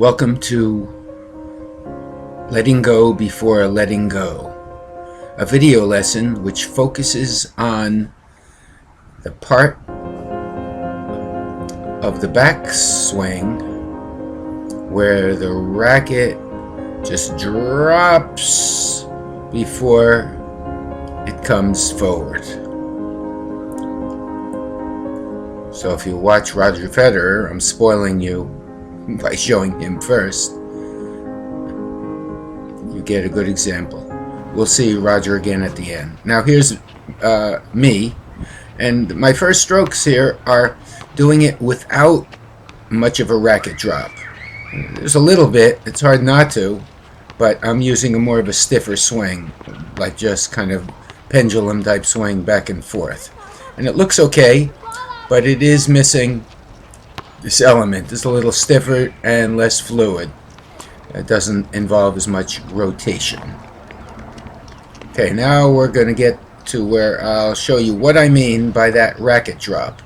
Welcome to Letting Go Before Letting Go, a video lesson which focuses on the part of the backswing where the racket just drops before it comes forward. So if you watch Roger Federer, I'm spoiling you by showing him first. You get a good example. We'll see Roger again at the end. Now here's me, and my first strokes here are doing it without much of a racket drop. There's a little bit, it's hard not to, but I'm using a more of a stiffer swing, like just kind of pendulum type swing back and forth. And it looks okay, but it is missing this element. It's a little stiffer and less fluid. It doesn't involve as much rotation. Okay, now we're going to get to where I'll show you what I mean by that racket drop.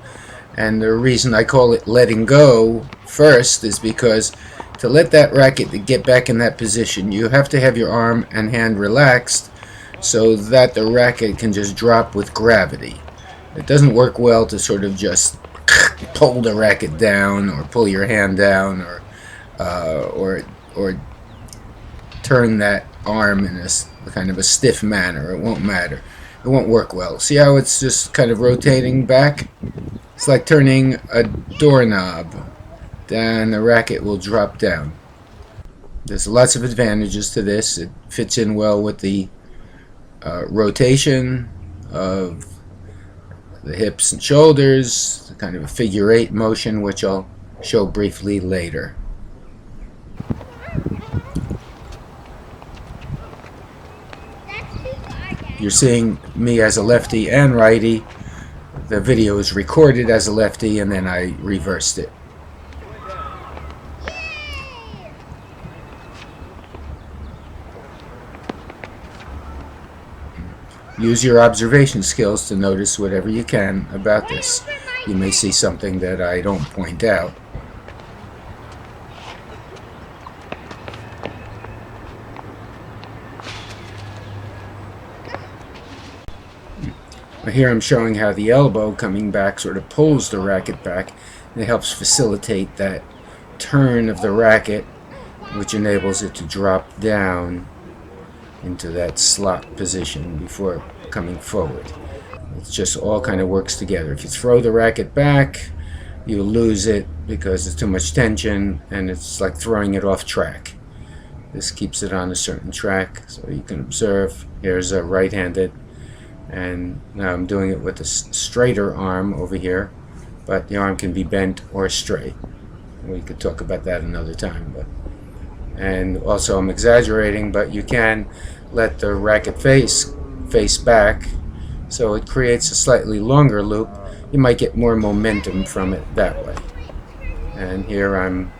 And the reason I call it letting go first is because to let that racket get back in that position, you have to have your arm and hand relaxed so that the racket can just drop with gravity. It doesn't work well to sort of just pull the racket down or pull your hand down or turn that arm in a kind of a stiff manner. It won't matter. It won't work well. See how it's just kind of rotating back? It's like turning a doorknob. Then the racket will drop down. There's lots of advantages to this. It fits in well with the rotation of the hips and shoulders, kind of a figure eight motion, which I'll show briefly later. You're seeing me as a lefty and righty. The video is recorded as a lefty and then I reversed it. Use your observation skills to notice whatever you can about this. You may see something that I don't point out. Here I'm showing how the elbow coming back sort of pulls the racket back, and it helps facilitate that turn of the racket, which enables it to drop down into that slot position before coming forward. It just all kind of works together. If you throw the racket back, you lose it because there's too much tension, and it's like throwing it off track. This keeps it on a certain track, so you can observe. Here's a right-handed, and now I'm doing it with a straighter arm over here, but the arm can be bent or straight. We could talk about that another time. And also I'm exaggerating, but you can let the racket face back, so it creates a slightly longer loop. You might get more momentum from it that way. And here I'm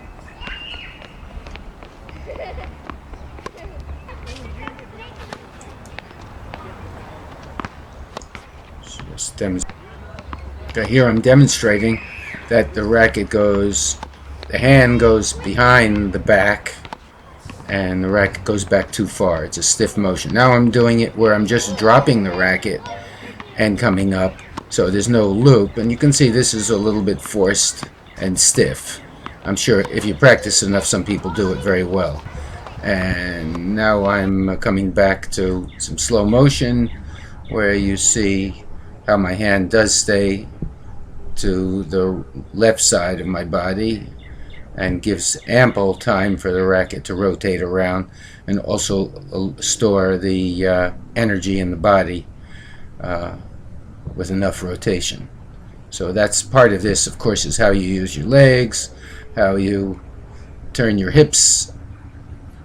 just demonstrating that the racket goes, the hand goes behind the back, and the racket goes back too far. It's a stiff motion. Now I'm doing it where I'm just dropping the racket and coming up, so there's no loop, and you can see this is a little bit forced and stiff. I'm sure if you practice enough, some people do it very well. And now I'm coming back to some slow motion where you see how my hand does stay to the left side of my body and gives ample time for the racket to rotate around and also store the energy in the body with enough rotation. So that's part of this, of course, is how you use your legs, how you turn your hips,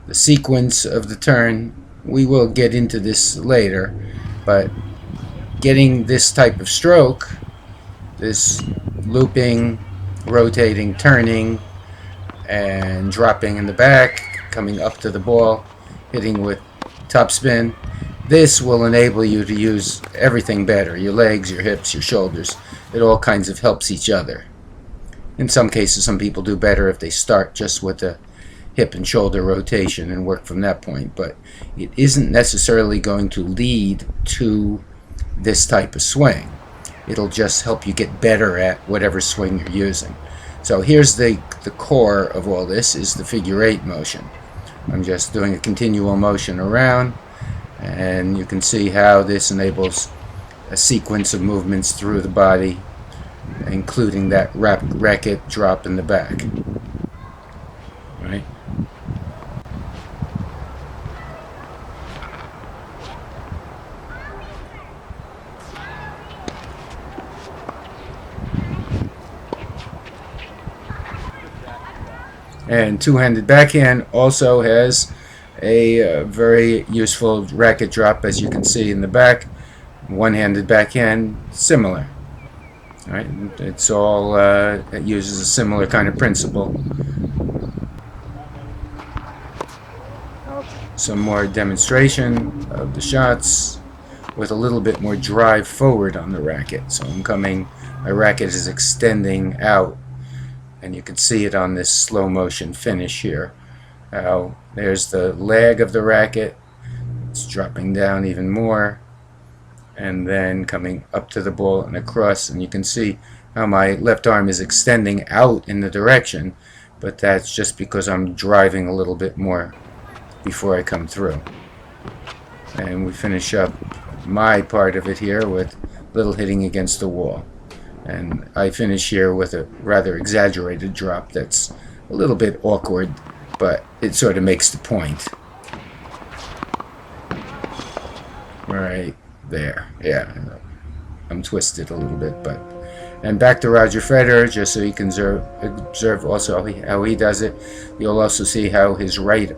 the sequence of the turn. We will get into this later, but getting this type of stroke, this looping, rotating, turning, and dropping in the back, coming up to the ball, hitting with topspin. This will enable you to use everything better, your legs, your hips, your shoulders. It all kinds of helps each other. In some cases, some people do better if they start just with the hip and shoulder rotation and work from that point, but it isn't necessarily going to lead to this type of swing. It'll just help you get better at whatever swing you're using. So here's the core of all this, is the figure 8 motion. I'm just doing a continual motion around, and you can see how this enables a sequence of movements through the body, including that racket drop in the back. Right? And two-handed backhand also has a very useful racket drop, as you can see in the back. One-handed backhand, similar. All right, it's all it uses a similar kind of principle. Some more demonstration of the shots with a little bit more drive forward on the racket. So my racket is extending out, and you can see it on this slow motion finish here. How there's the leg of the racket, it's dropping down even more, and then coming up to the ball and across, and you can see how my left arm is extending out in the direction, but that's just because I'm driving a little bit more before I come through. And we finish up my part of it here with little hitting against the wall. And I finish here with a rather exaggerated drop that's a little bit awkward, but it sort of makes the point. Right there. Yeah, I'm twisted a little bit, but... And back to Roger Federer, just so you can observe also how he does it. You'll also see how his right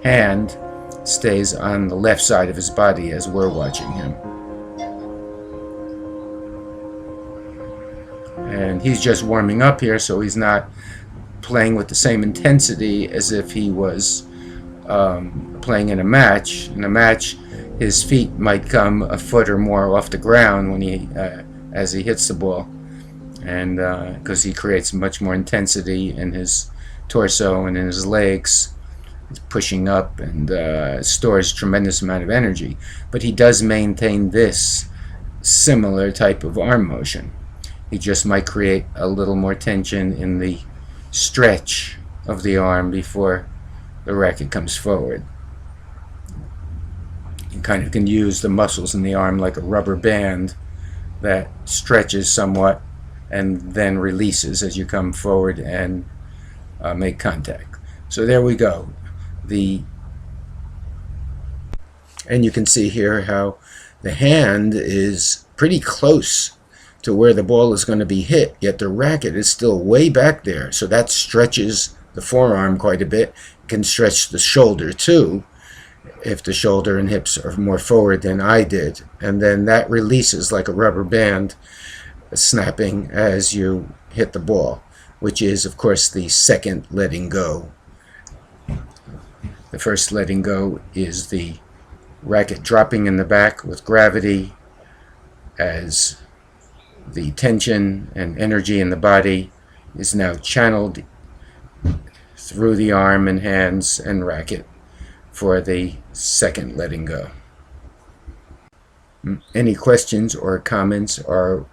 hand stays on the left side of his body as we're watching him. And he's just warming up here, so he's not playing with the same intensity as if he was playing in a match. In a match, his feet might come a foot or more off the ground when he as he hits the ball, and because he creates much more intensity in his torso and in his legs, he's pushing up and stores tremendous amount of energy. But he does maintain this similar type of arm motion. He just might create a little more tension in the stretch of the arm before the racket comes forward. You kind of can use the muscles in the arm like a rubber band that stretches somewhat and then releases as you come forward and make contact. So there we go. And you can see here how the hand is pretty close to where the ball is going to be hit, yet the racket is still way back there. So that stretches the forearm quite a bit. It can stretch the shoulder too, if the shoulder and hips are more forward than I did. And then that releases like a rubber band, snapping as you hit the ball, which is, of course, the second letting go. The first letting go is the racket dropping in the back with gravity, as the tension and energy in the body is now channeled through the arm and hands and racket for the second letting go. Any questions or comments are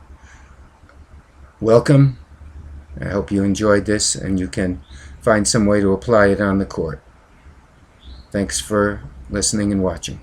welcome. I hope you enjoyed this and you can find some way to apply it on the court. Thanks for listening and watching.